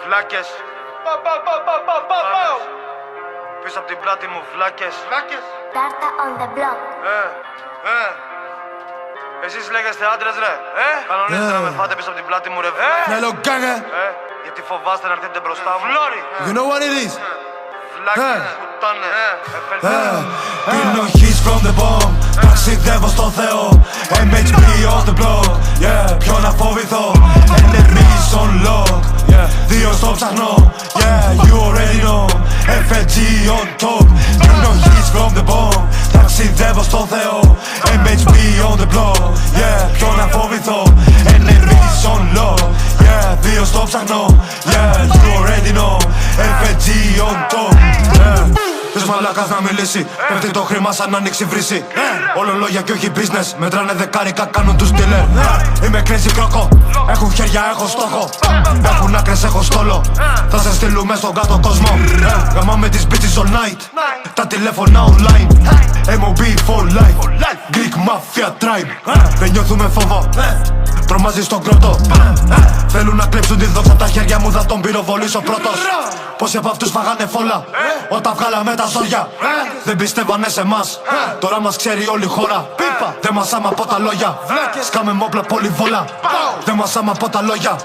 Βλάκες. Πίσω απ' την πλάτη μου βλάκες. Τάρτα on the block. Εσείς λέγεστε άντρες ρε. Κανονίζετε να με φάτε πίσω απ' την πλάτη μου ρε. Γιατί φοβάστε να έρθετε μπροστά μου. Φλόρι. You know what it is? Βλάκες, πουτάνε. Πίνω hits from the bomb. Ταξιδεύω στο Θεό. MHB on the block. Yeah, ποιο να φοβηθώ. Enemies on lock. Δύο στο ψαχνό. Yeah, you already know. FG on top. Πίνω hits from the bomb. Ταξιδεύω στο Θεό. MHB on the block. Yeah, ποιο να φοβηθώ. Enemies on lock. Yeah, δύο στο ψαχνό. Yeah, you already know. FG on top. Ποιος μαλάκας να μιλήσει. Πέφτει το χρήμα σαν ανοίξει βρύση. Όλο λόγια κι όχι business. Μετράνε δεκάρικα, κάνουν τους dealer. Είμαι crazy κρόκο. Έχουν χέρια, έχω στόχο. Έχουν άκρες, έχω στόλο. Θα σε στείλουμε στον κάτω κόσμο. Γαμάμε τις bitches all night. Τα τηλέφωνα online. MOB for life. Greek Mafia tribe. Δεν νιώθουμε φόβο. Τρομάζει στον κρότο. Θέλουν να κλέψουν τη δόξα τα χέρια μου, θα τον πυροβολήσω πρώτος. Πόσοι από αυτούς φάγανε φόλα όταν βγάλαμε τα ζόρια. Δεν πιστεύανε σε εμάς. Τώρα μας ξέρει όλη η χώρα. Δεν μας άμα από τα λόγια. Σκάμε μόπλα πολυβόλα. Δεν μας άμα από τα λόγια.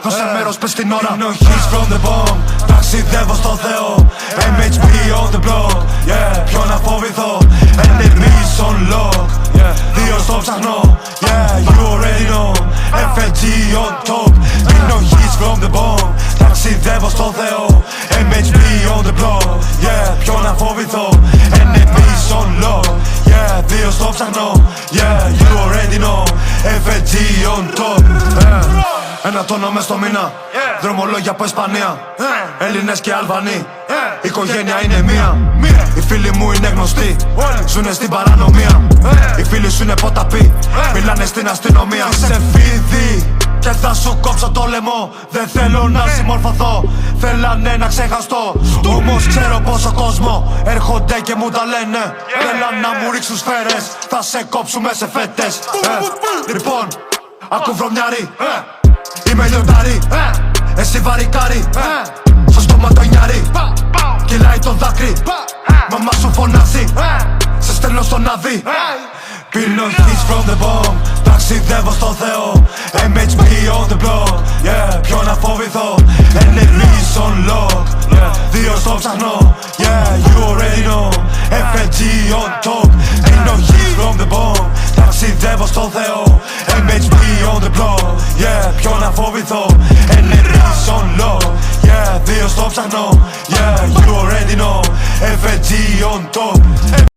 Δώσε μέρος πες την ώρα. No hits from the bomb. Ταξιδεύω στο Θεό. MHB on the block. Yeah, ποιο να φοβηθώ. Enemies on lock. Δύο στο ψαχνό. Yeah, you already know. FG on top. No hits from the bomb. Ταξιδεύω στο Θεό. MHB on the block. Yeah, ποιο να φοβηθώ. Enemies on lock. Yeah, δύο στο ψαχνό. Yeah, you already know. FG on top. Ένα τόνο μες στο μήνα. Δρομολόγια από Ισπανία. Έλληνες και Αλβανοί. Η οικογένεια είναι μία. Οι φίλοι μου είναι γνωστοί. Ζουνε στην παρανομία. Οι φίλοι σου είναι ποταποί. Μιλάνε στην αστυνομία. Είσαι φίδι και θα σου κόψω το λαιμό. Δεν θέλω να συμμορφωθώ. Θέλανε να ξεχαστώ. Όμως ξέρω πόσο κόσμο έρχονται και μου τα λένε. Θέλαν να μου ρίξουν σφαίρες. Θα σε κόψουμε σε φέτες. Λοιπόν, ακού βρωμιάρι. Είμαι λιοντάρι. Εσύ βαρικάρι. Στο στόμα το νιάρι. Κυλάει το δάκρυ. Μαμά σου φωνάζει. Σε στέλνω στον άδει. Πίνω hits from the bomb. Ταξιδεύω στο Θεό. MHB on the block. Yeah, ποιο να φοβηθώ. Enemies on lock. Δύο στο ψαχνό. Yeah, you already know. FG on top. Πίνω hits from the bomb. Ταξιδεύω στο Θεό. MHB on the block. Yeah, ποιο να φοβηθώ. Enemies on lock. Yeah, δύο στο ψαχνό. Yeah, you already know. FG on top.